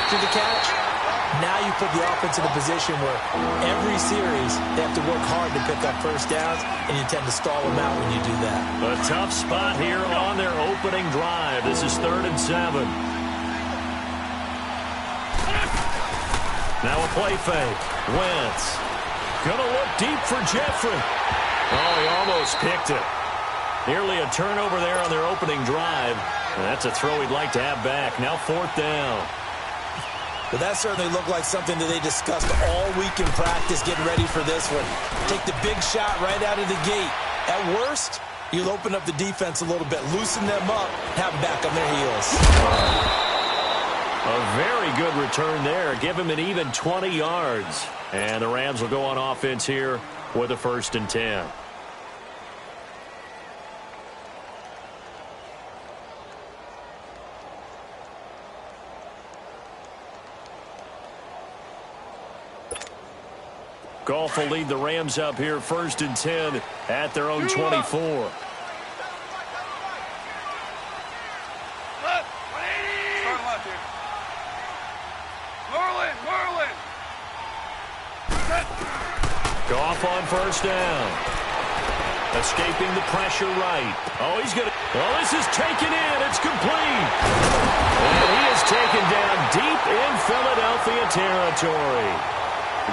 after the catch. Now you put the offense in a position where every series they have to work hard to pick up first downs, and you tend to stall them out when you do that. A tough spot here on their opening drive. This is 3rd and 7. Now a play fake. Wentz. Gonna look deep for Jeffrey. Oh, he almost picked it. Nearly a turnover there on their opening drive. And that's a throw he'd like to have back. Now 4th down. Well, that certainly looked like something that they discussed all week in practice, getting ready for this one. Take the big shot right out of the gate. At worst, you'll open up the defense a little bit, loosen them up, have them back on their heels. A very good return there. Give him an even 20 yards. And the Rams will go on offense here with a 1st and 10. Goff will lead the Rams up here 1st and 10 at their own 24. Goff on 1st down. Escaping the pressure right. Oh, he's going to... Well, this is taken in. It's complete. And he is taken down deep in Philadelphia territory.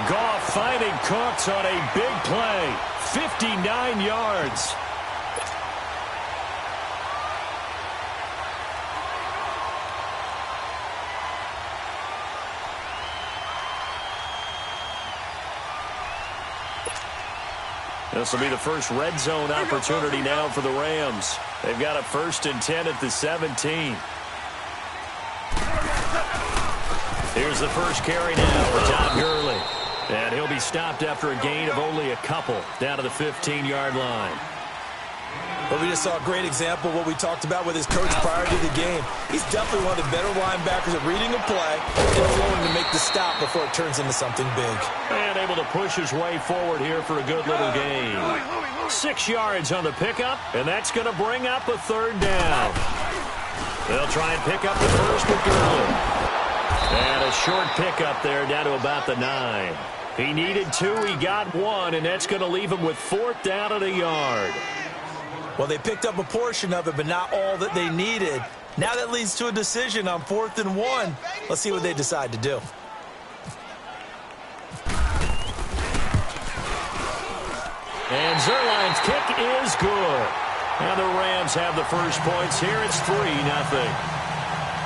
Goff finding Cooks on a big play. 59 yards. This will be the first red zone opportunity now for the Rams. They've got a 1st and 10 at the 17. Here's the first carry now for Todd Gurley. And he'll be stopped after a gain of only a couple down to the 15-yard line. But we just saw a great example of what we talked about with his coach prior to the game. He's definitely one of the better linebackers at reading a play and willing to make the stop before it turns into something big. And able to push his way forward here for a good little gain. 6 yards on the pickup, and that's going to bring up a 3rd down. They'll try and pick up the first with Gurley. And a short pickup there down to about the 9. He needed 2, he got 1, and that's going to leave him with 4th down at a yard. Well, they picked up a portion of it, but not all that they needed. Now that leads to a decision on 4th and 1. Let's see what they decide to do. And Zerline's kick is good. And the Rams have the first points here. It's 3-0.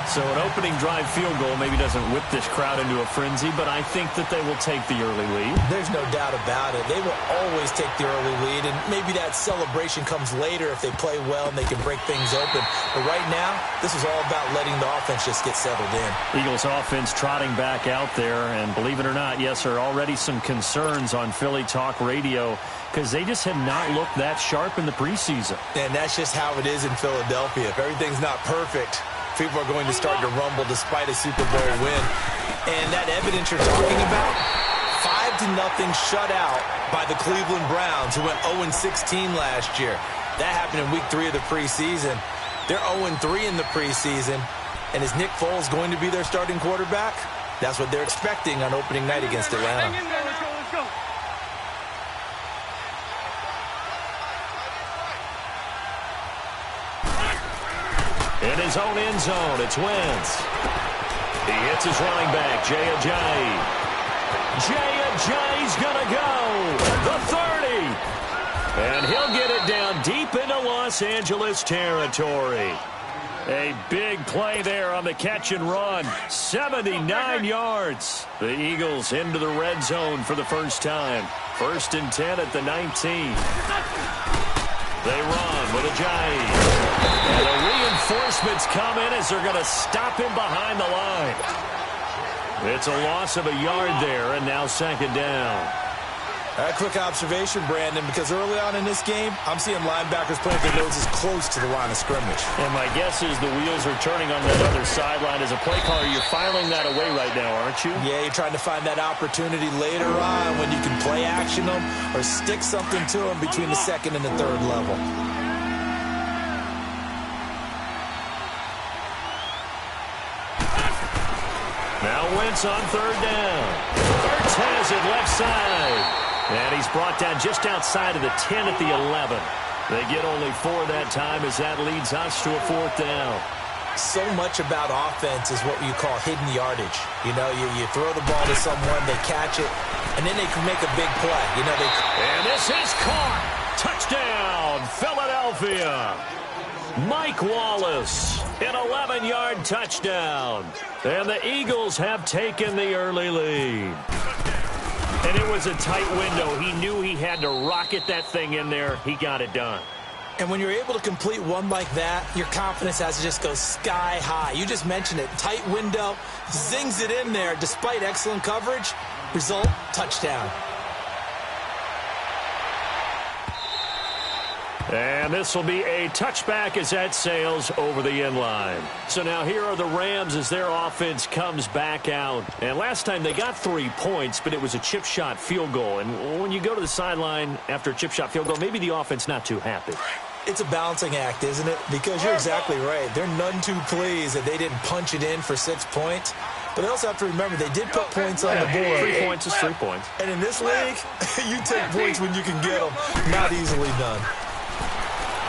So an opening drive field goal maybe doesn't whip this crowd into a frenzy, but I think that they will take the early lead. There's no doubt about it. They will always take the early lead, and maybe that celebration comes later if they play well and they can break things open. But right now, this is all about letting the offense just get settled in. Eagles offense trotting back out there, and believe it or not, yes, there are already some concerns on Philly Talk Radio because they just have not looked that sharp in the preseason. And that's just how it is in Philadelphia. If everything's not perfect, people are going to start to rumble despite a Super Bowl win. And that evidence you're talking about, 5-0 shutout by the Cleveland Browns, who went 0-16 last year. That happened in week 3 of the preseason. They're 0-3 in the preseason. And is Nick Foles going to be their starting quarterback? That's what they're expecting on opening night against Atlanta. Let's go. In his own end zone, it's Wentz. He hits his running back, Jay Ajayi. Jay Ajayi's going to go. The 30. And he'll get it down deep into Los Angeles territory. A big play there on the catch and run. 79 yards. The Eagles into the red zone for the first time. 1st and 10 at the 19. They run with Ajayi. And the reinforcements come in as they're going to stop him behind the line. It's a loss of a yard there, and now 2nd down. A quick observation, Brandon, because early on in this game, I'm seeing linebackers playing their noses close to the line of scrimmage. And my guess is the wheels are turning on that other sideline. As a play caller, you're filing that away right now, aren't you? Yeah, you're trying to find that opportunity later on when you can play action them or stick something to them between the 2nd and the 3rd level. Now Wentz on third down. Ertz has it left side. And he's brought down just outside of the 10 at the 11. They get only 4 that time as that leads us to a 4th down. So much about offense is what you call hidden yardage. You know, you throw the ball to someone, they catch it, and then they can make a big play. You know, and this is caught. Touchdown, Philadelphia. Mike Wallace, an 11-yard touchdown. And the Eagles have taken the early lead. And it was a tight window. He knew he had to rocket that thing in there. He got it done. And when you're able to complete one like that, your confidence has to just go sky high. You just mentioned it. Tight window, zings it in there despite excellent coverage. Result, touchdown. And this will be a touchback as that sails over the end line. So now here are the Rams as their offense comes back out. And last time they got 3 points, but it was a chip shot field goal. And when you go to the sideline after a chip shot field goal, maybe the offense not too happy. It's a balancing act, isn't it? Because you're exactly right. They're none too pleased that they didn't punch it in for 6 points. But they also have to remember they did put points on the board. 3 points is 3 points. And in this league, you take points when you can get them. Not easily done.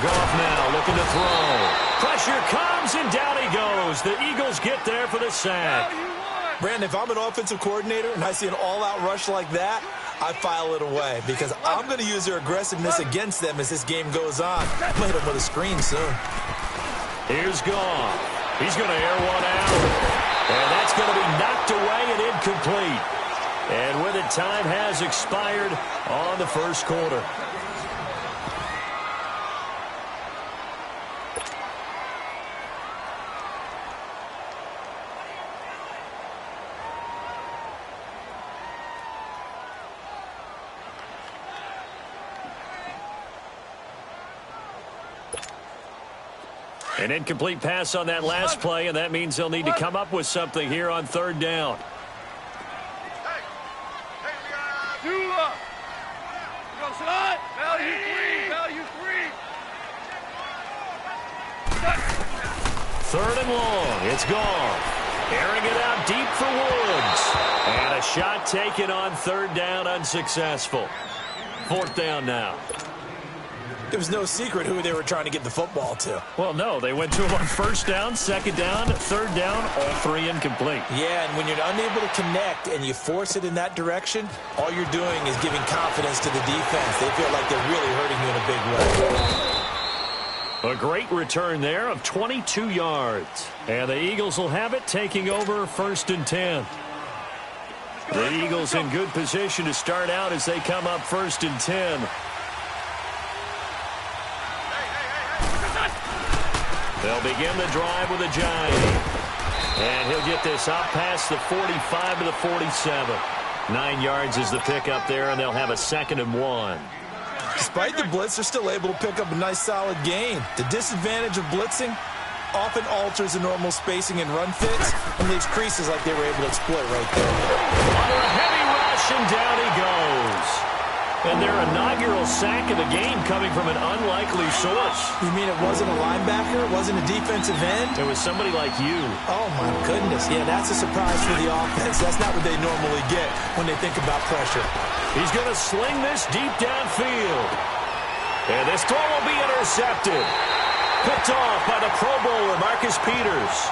Goff now looking to throw. Pressure comes, and down he goes. The Eagles get there for the sack. Brandon, if I'm an offensive coordinator and I see an all-out rush like that, I file it away because I'm going to use their aggressiveness against them as this game goes on. I'm going to hit them with a screen soon. Here's Goff. He's going to air one out. And that's going to be knocked away and incomplete. And with it, time has expired on the first quarter. An incomplete pass on that last play, and that means they'll need to come up with something here on third down. Third and long. It's gone. Airing it out deep for Woods. And a shot taken on third down, unsuccessful. 4th down now. There was no secret who they were trying to get the football to. Well, no. They went to him on first down, second down, third down, all 3 incomplete. Yeah, and when you're unable to connect and you force it in that direction, all you're doing is giving confidence to the defense. They feel like they're really hurting you in a big way. A great return there of 22 yards. And the Eagles will have it, taking over 1st and 10. The Eagles in good position to start out as they come up 1st and 10. They'll begin the drive with a Giant. And he'll get this up past the 45 to the 47. 9 yards is the pickup there, and they'll have a 2nd and 1. Despite the blitz, they're still able to pick up a nice, solid gain. The disadvantage of blitzing often alters the normal spacing and run fits and leaves creases like they were able to exploit right there. Under a heavy rush, and down he goes. And their inaugural sack of the game coming from an unlikely source. You mean it wasn't a linebacker? It wasn't a defensive end? It was somebody like you. Oh, my goodness. Yeah, that's a surprise for the offense. That's not what they normally get when they think about pressure. He's going to sling this deep downfield. And this throw will be intercepted. Picked off by the Pro Bowler, Marcus Peters.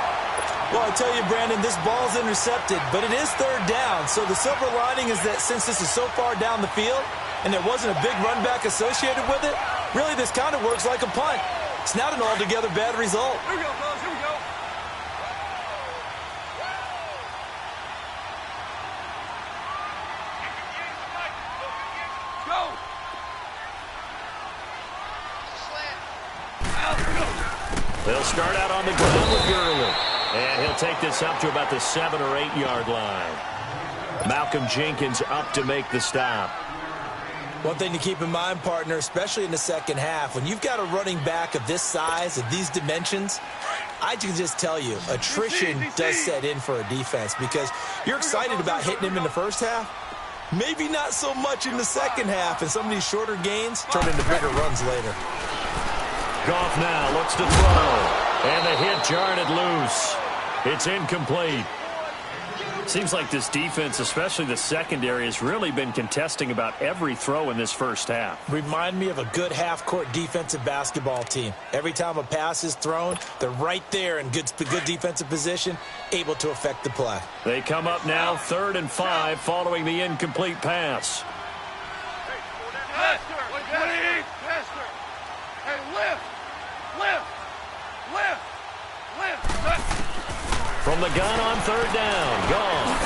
Well, I tell you, Brandon, this ball's intercepted, but it is third down. So the silver lining is that since this is so far down the field and there wasn't a big run back associated with it, really this kind of works like a punt. It's not an altogether bad result. Here we go, fellas. Here we go. Go. They'll start out on the ground with Gurley. And he'll take this up to about the 7 or 8 yard line. Malcolm Jenkins up to make the stop. One thing to keep in mind, partner, especially in the second half, when you've got a running back of this size, of these dimensions, I can just tell you, attrition does set in for a defense because you're excited about hitting him in the first half. Maybe not so much in the second half, and some of these shorter gains turn into bigger runs later. Goff now looks to throw. And the hit jarred it loose. It's incomplete. Seems like this defense, especially the secondary, has really been contesting about every throw in this first half. Remind me of a good half-court defensive basketball team. Every time a pass is thrown, they're right there in good defensive position, able to affect the play. They come up now 3rd and 5 following the incomplete pass. From the gun on 3rd down, gone.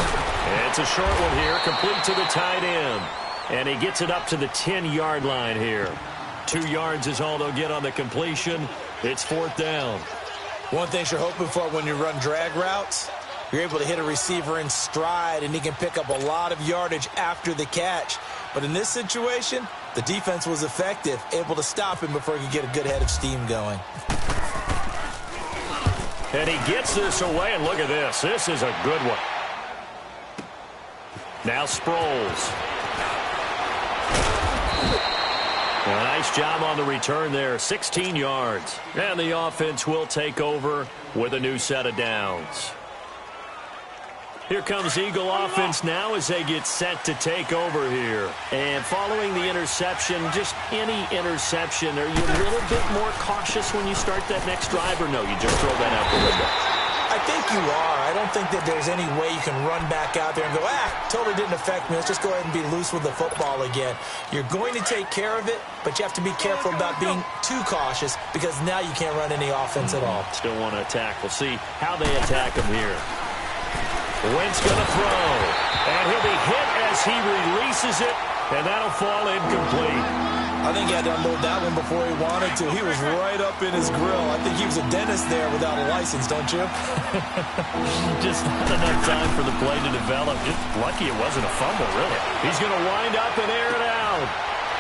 It's a short one here, complete to the tight end. And he gets it up to the 10-yard line here. 2 yards is all they'll get on the completion. It's 4th down. One thing you're hoping for when you run drag routes, you're able to hit a receiver in stride, and he can pick up a lot of yardage after the catch. But in this situation, the defense was effective, able to stop him before he could get a good head of steam going. And he gets this away, and look at this. This is a good one. Now Sproles. A nice job on the return there, 16 yards. And the offense will take over with a new set of downs. Here comes Eagle offense now as they get set to take over here. And following the interception, just any interception, are you a little bit more cautious when you start that next drive, or no, you just throw that out the window? I think you are. I don't think that there's any way you can run back out there and go, totally didn't affect me. Let's just go ahead and be loose with the football again. You're going to take care of it, but you have to be careful about being too cautious because now you can't run any offense at all. Still want to attack. We'll see how they attack him here. Wentz going to throw, and he'll be hit as he releases it, and that'll fall incomplete. I think he had to unload that one before he wanted to. He was right up in his grill. I think he was a dentist there without a license, don't you? Just not enough time for the play to develop. Just lucky it wasn't a fumble, really. He's going to wind up and air it out.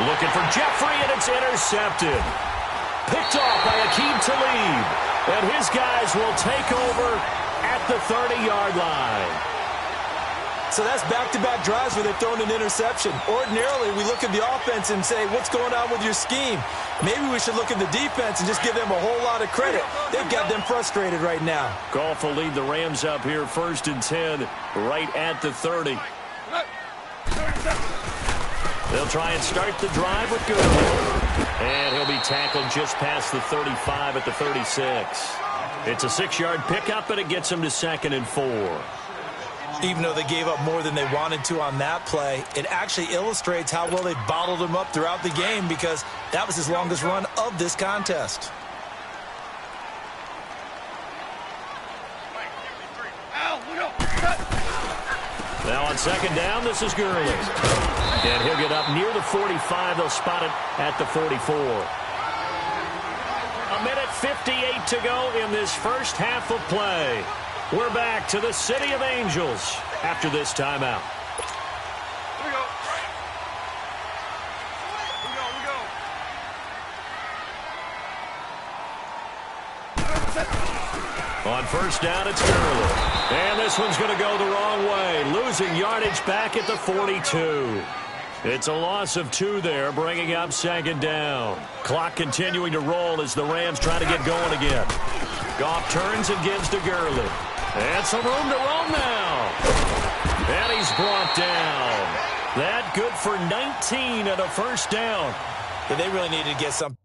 Looking for Jeffrey, and it's intercepted. Picked off by Akeem Talib. And his guys will take over at the 30-yard line. So that's back-to-back drives where they've thrown an interception. Ordinarily, we look at the offense and say, what's going on with your scheme? Maybe we should look at the defense and just give them a whole lot of credit. They've got them frustrated right now. Goff will lead the Rams up here 1st and 10, right at the 30. They'll try and start the drive with Gurley. And he'll be tackled just past the 35 at the 36. It's a 6-yard pickup, and it gets him to 2nd and 4. Even though they gave up more than they wanted to on that play, it actually illustrates how well they bottled him up throughout the game because that was his longest run of this contest. Now on 2nd down, this is Gurley. And he'll get up near the 45. They'll spot it at the 44. A minute 58 to go in this first half of play. We're back to the City of Angels after this timeout. Here we go. On 1st down, it's Gurley. And this one's going to go the wrong way. Losing yardage back at the 42. It's a loss of 2 there, bringing up 2nd down. Clock continuing to roll as the Rams try to get going again. Goff turns and gives to Gurley. And some room to roam now. And he's brought down. That good for 19 and a 1st down. Yeah, they really needed to get some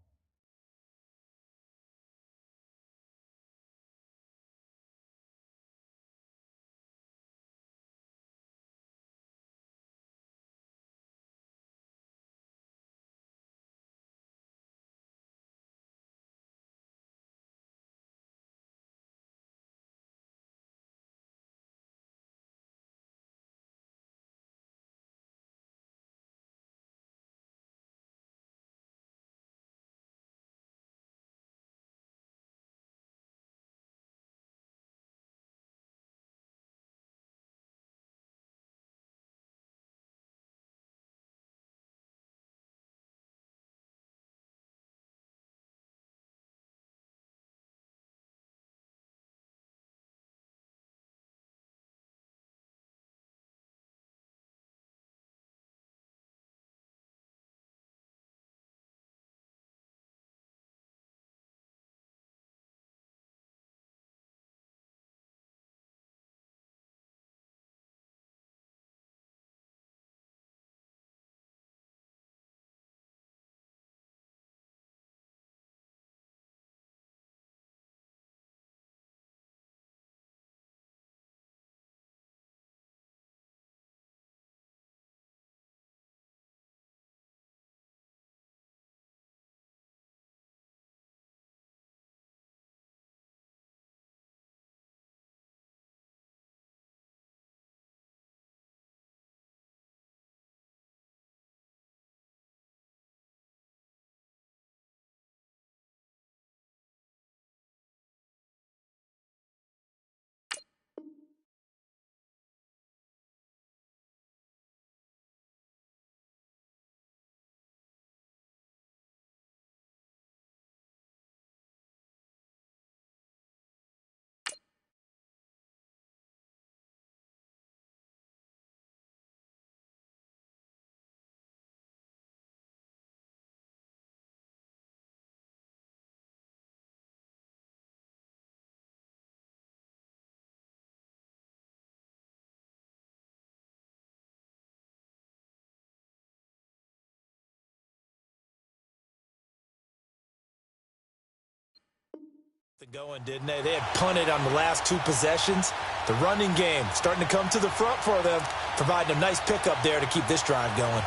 Going, didn't they? They had punted on the last two possessions. The running game starting to come to the front for them, providing a nice pickup there to keep this drive going.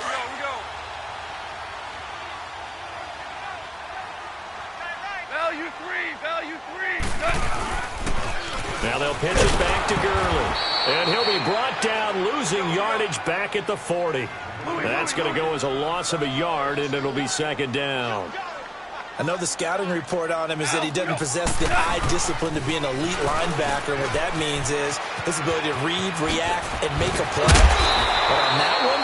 We go. Value three. Now they'll pitch it back to Gurley. And he'll be brought down, losing yardage back at the 40. That's going to go as a loss of a yard, and it'll be second down. I know the scouting report on him is that he doesn't possess the eye discipline to be an elite linebacker. What that means is his ability to read, react, and make a play. But on that one,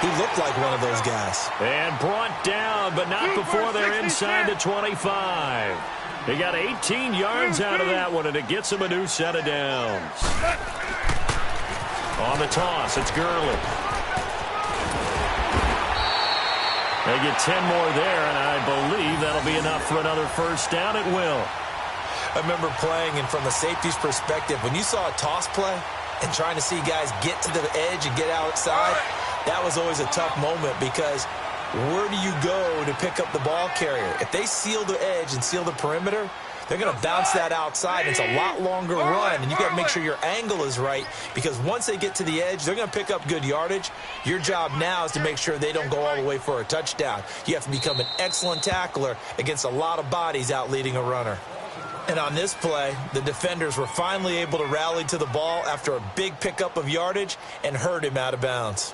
he looked like one of those guys. And brought down, but not before they're inside the 25. He got 18 yards out of that one, and it gets him a new set of downs. On the toss, it's Gurley. They get 10 more there, and I believe that'll be enough for another first down. It will. I remember playing, and from a safety's perspective, when you saw a toss play and trying to see guys get to the edge and get outside, that was always a tough moment because where do you go to pick up the ball carrier? If they seal the edge and seal the perimeter, they're going to bounce that outside. It's a lot longer run, and you got to make sure your angle is right because once they get to the edge, they're going to pick up good yardage. Your job now is to make sure they don't go all the way for a touchdown. You have to become an excellent tackler against a lot of bodies out leading a runner. And on this play, the defenders were finally able to rally to the ball after a big pickup of yardage and hurt him out of bounds.